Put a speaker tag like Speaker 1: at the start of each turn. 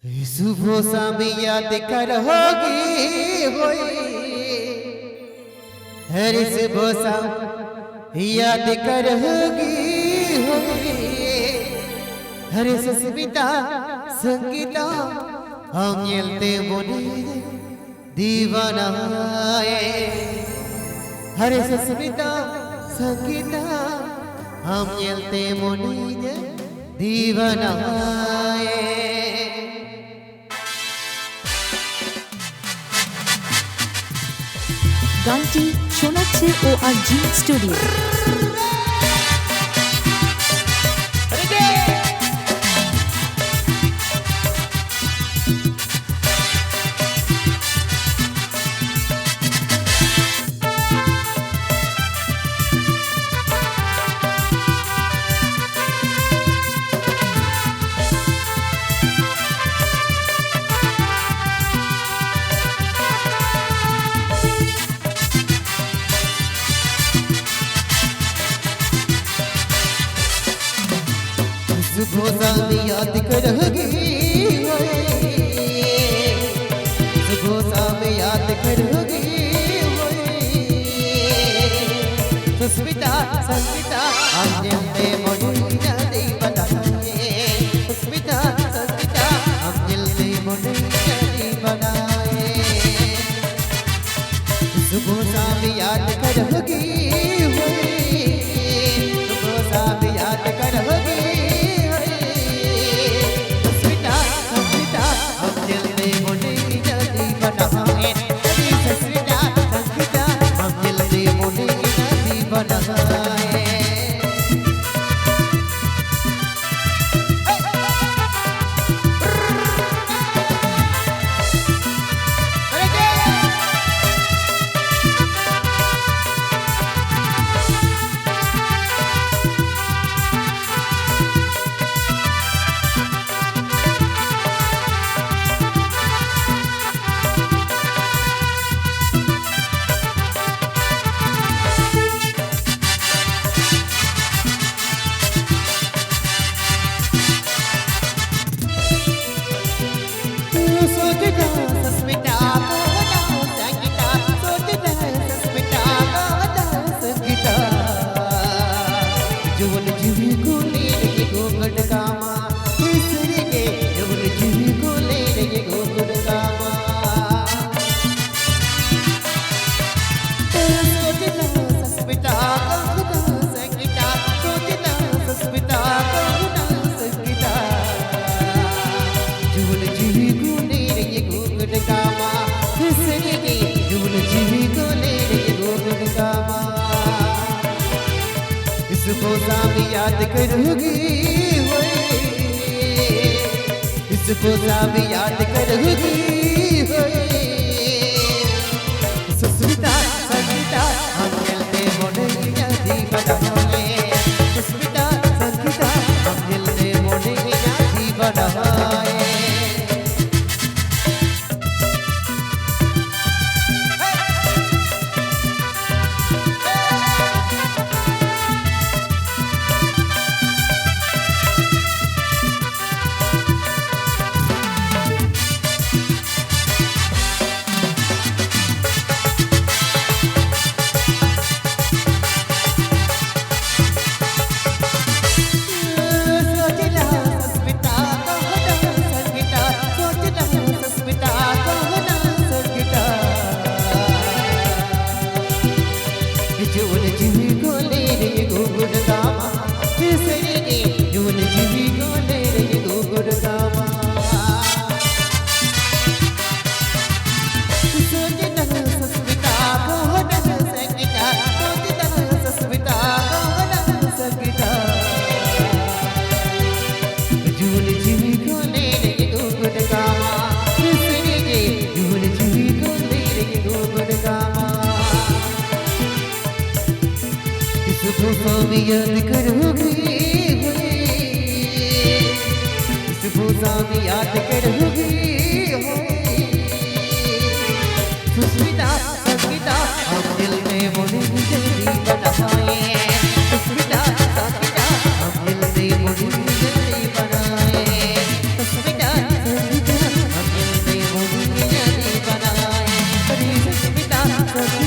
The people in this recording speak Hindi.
Speaker 1: सुबह शाम याद करोगी होई, हर सुबह शाम याद करोगी होई, हर सस्मिता संगीता हम येलते बोले दीवाना हर सस्मिता संगीता हम येलते बोले दीवाना
Speaker 2: গানটি শোনাচ্ছে ORG স্টুডিও।
Speaker 1: सुबह शाम याद करोगी सुबह शाम याद करोगी सुस्मिता संगीता हम दिलते मोड़िया दीवाना सुस्मिता संगीता हम दिलते मोड़िया दीवाना सुबह शाम याद करोगी सुबह शाम याद करोगी सुबह शाम याद करोगी सुबह शाम याद करोगी सुस्मिता संगीता हम दिलते मोड़िया दीवाना सुस्मिता संगीता हम दिलते मोड़िया दीवाना याद करोगी सुबह शाम याद करोगी सुस्मिता संगीता हम दिल में मोड़ी दीवाना सुस्मिता संगीता हम दिल में मोड़ी दीवाना सुस्मिता संगीता
Speaker 2: सके